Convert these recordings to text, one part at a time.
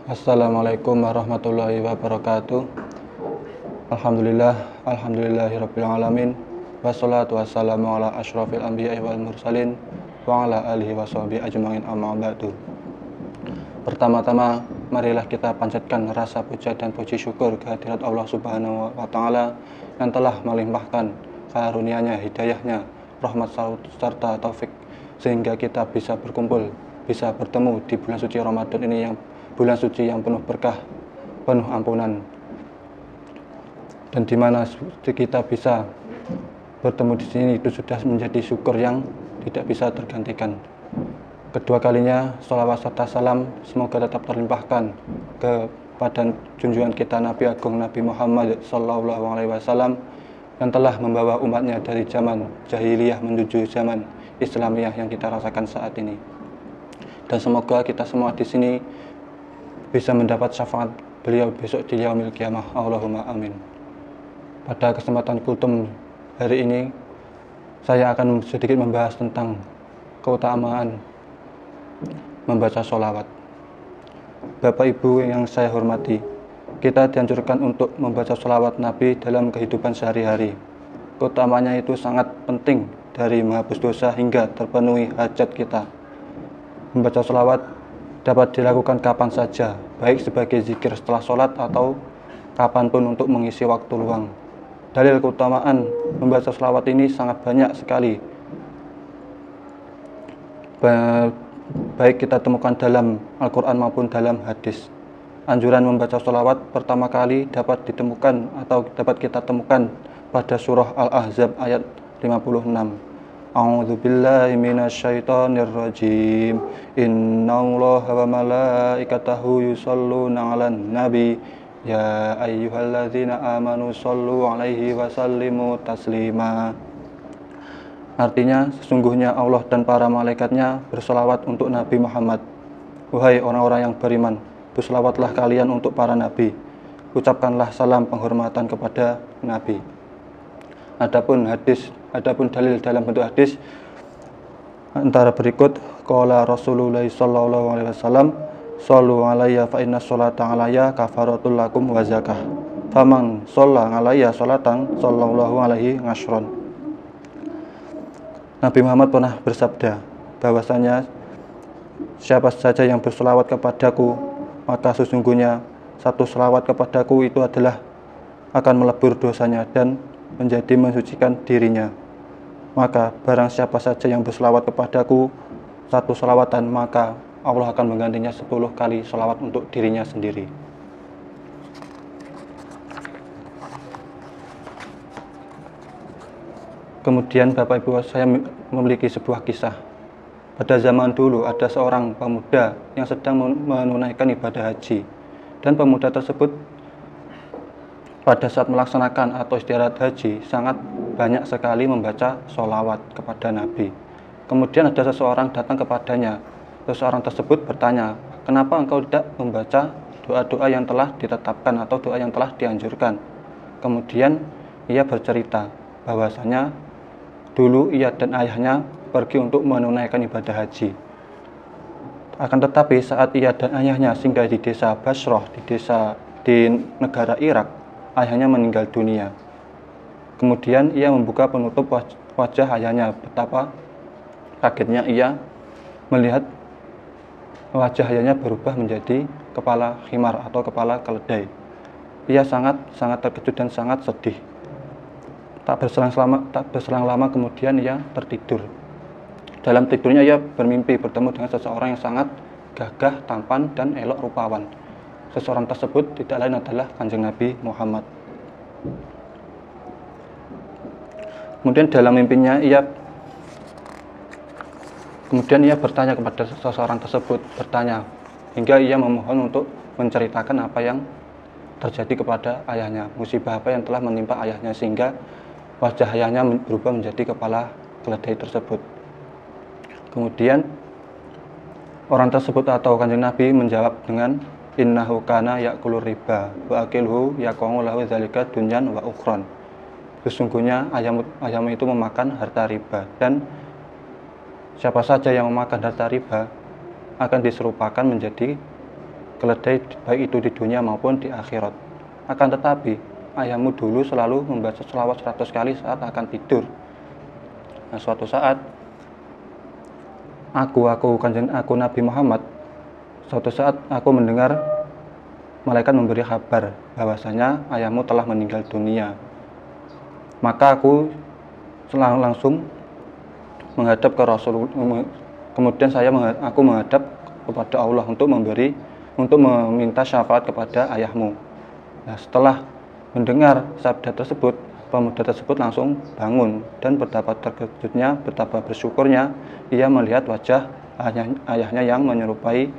Assalamualaikum warahmatullahi wabarakatuh. Alhamdulillahirabbil alamin. Wassalatu wassalamu ala asyrofil anbiya'i wal mursalin wa ala alihi washabihi ajmain, amma ba'du. Pertama-tama, marilah kita panjatkan rasa puja dan puji syukur kehadirat Allah Subhanahu wa taala yang telah melimpahkan karunia-Nya, hidayahnya, rahmat serta taufik sehingga kita bisa berkumpul, bisa bertemu di bulan suci Ramadan ini, yang bulan suci yang penuh berkah, penuh ampunan, dan di mana kita bisa bertemu di sini itu sudah menjadi syukur yang tidak bisa tergantikan. Kedua kalinya sholawat serta salam semoga tetap terlimpahkan kepada junjungan kita Nabi Agung Nabi Muhammad SAW yang telah membawa umatnya dari zaman jahiliyah menuju zaman Islamiyah yang kita rasakan saat ini. Dan semoga kita semua di sini bisa mendapat syafaat beliau besok di yaumil qiyamah. Allahumma amin. Pada kesempatan kultum hari ini, saya akan sedikit membahas tentang keutamaan membaca sholawat. Bapak Ibu yang saya hormati, kita dianjurkan untuk membaca sholawat Nabi dalam kehidupan sehari-hari. Keutamanya itu sangat penting, dari menghapus dosa hingga terpenuhi hajat kita. Membaca sholawat dapat dilakukan kapan saja, baik sebagai zikir setelah sholat atau kapanpun untuk mengisi waktu luang. Dalil keutamaan membaca sholawat ini sangat banyak sekali. Baik kita temukan dalam Al-Quran maupun dalam hadis. Anjuran membaca sholawat pertama kali dapat ditemukan atau dapat kita temukan pada surah Al-Ahzab ayat 56. A'udzu billahi minasyaitonir rajim. Innallaha wa malaikatahu yusholluna 'alan nabi ya ayyuhalladzina amanu shollu 'alaihi wa sallimu taslima. Artinya, sesungguhnya Allah dan para malaikatnya berselawat untuk Nabi Muhammad. Wahai orang-orang yang beriman, berselawatlah kalian untuk para nabi. Ucapkanlah salam penghormatan kepada nabi. Adapun dalil dalam bentuk hadis antara berikut: qala Rasulullah sallallahu alaihi wasallam, shollu alayya fa inna sholata alayya kafaratul lakum wa zakah. Faman shalla alayya sholatan sallallahu alaihi ngashron. Nabi Muhammad pernah bersabda bahwasanya siapa saja yang berselawat kepadaku, maka sesungguhnya satu selawat kepadaku itu adalah akan melebur dosanya dan menjadi mensucikan dirinya. Maka barang siapa saja yang berselawat kepadaku satu selawatan, maka Allah akan menggantinya 10 kali selawat untuk dirinya sendiri. Kemudian Bapak Ibu, saya memiliki sebuah kisah. Pada zaman dulu ada seorang pemuda yang sedang menunaikan ibadah haji, dan pemuda tersebut pada saat melaksanakan atau istirahat haji sangat banyak sekali membaca sholawat kepada Nabi. Kemudian ada seseorang datang kepadanya. Seseorang tersebut bertanya, kenapa engkau tidak membaca doa-doa yang telah ditetapkan atau doa yang telah dianjurkan? Kemudian ia bercerita bahwasanya dulu ia dan ayahnya pergi untuk menunaikan ibadah haji. Akan tetapi saat ia dan ayahnya singgah di desa Basrah, di negara Irak, ayahnya meninggal dunia. Kemudian ia membuka penutup wajah ayahnya. Betapa kagetnya ia melihat wajah ayahnya berubah menjadi kepala khimar atau kepala keledai. Ia sangat terkejut dan sangat sedih. Tak berselang lama kemudian ia tertidur. Dalam tidurnya ia bermimpi bertemu dengan seseorang yang sangat gagah, tampan, dan elok rupawan. Seseorang tersebut tidak lain adalah Kanjeng Nabi Muhammad. Kemudian dalam mimpinya ia bertanya kepada seseorang tersebut, hingga ia memohon untuk menceritakan apa yang terjadi kepada ayahnya, musibah apa yang telah menimpa ayahnya sehingga wajah ayahnya berubah menjadi kepala keledai tersebut. Kemudian orang tersebut atau Kanjeng Nabi menjawab dengan, innahu kana ya'kulur riba wa akilhu yaqa'u lahu dzalika dunyan wa ukhron. Sesungguhnya ayam itu memakan harta riba, dan siapa saja yang memakan harta riba akan diserupakan menjadi keledai baik itu di dunia maupun di akhirat. Akan tetapi ayahmu dulu selalu membaca sholawat 100 kali saat akan tidur. Nah, suatu saat aku Nabi Muhammad, suatu saat aku mendengar malaikat memberi kabar bahwasanya ayahmu telah meninggal dunia. Maka aku langsung menghadap ke Rasulullah. Kemudian aku menghadap kepada Allah untuk meminta syafaat kepada ayahmu. Nah, setelah mendengar sabda tersebut, pemuda tersebut langsung bangun dan betapa terkejutnya, betapa bersyukurnya ia melihat wajah ayahnya yang menyerupai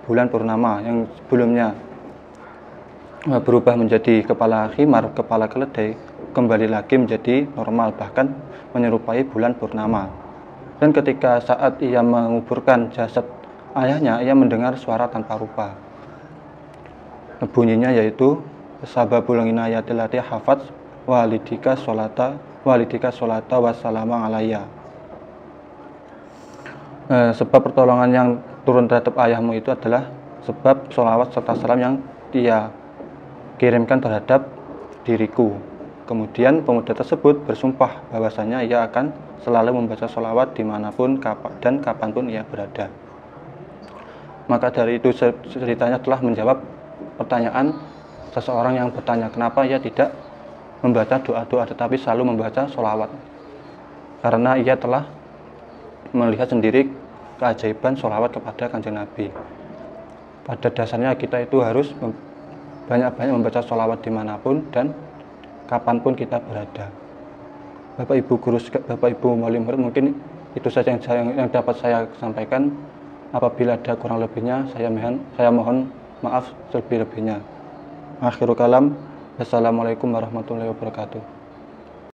bulan purnama yang sebelumnya berubah menjadi kepala khimar, kepala keledai, kembali lagi menjadi normal, bahkan menyerupai bulan purnama. Dan ketika saat ia menguburkan jasad ayahnya, ia mendengar suara tanpa rupa. Bunyinya yaitu sababul inayatil lati hafaz walidika sholata wassalama alayya. Sebab pertolongan yang turun terhadap ayahmu itu adalah sebab sholawat serta salam yang dia kirimkan terhadap diriku. Kemudian pemuda tersebut bersumpah bahwasanya ia akan selalu membaca sholawat dimanapun dan kapanpun ia berada. Maka dari itu ceritanya telah menjawab pertanyaan seseorang yang bertanya kenapa ia tidak membaca doa-doa tetapi selalu membaca sholawat. Karena ia telah melihat sendiri keajaiban sholawat kepada Kanjeng Nabi. Pada dasarnya kita itu harus banyak-banyak membaca sholawat dimanapun dan kapanpun kita berada. Bapak Ibu guru, Bapak Ibu wali murid, mungkin itu saja yang dapat saya sampaikan. Apabila ada kurang lebihnya, saya mohon maaf selebih-lebihnya. Akhirul kalam. Wassalamualaikum warahmatullahi wabarakatuh.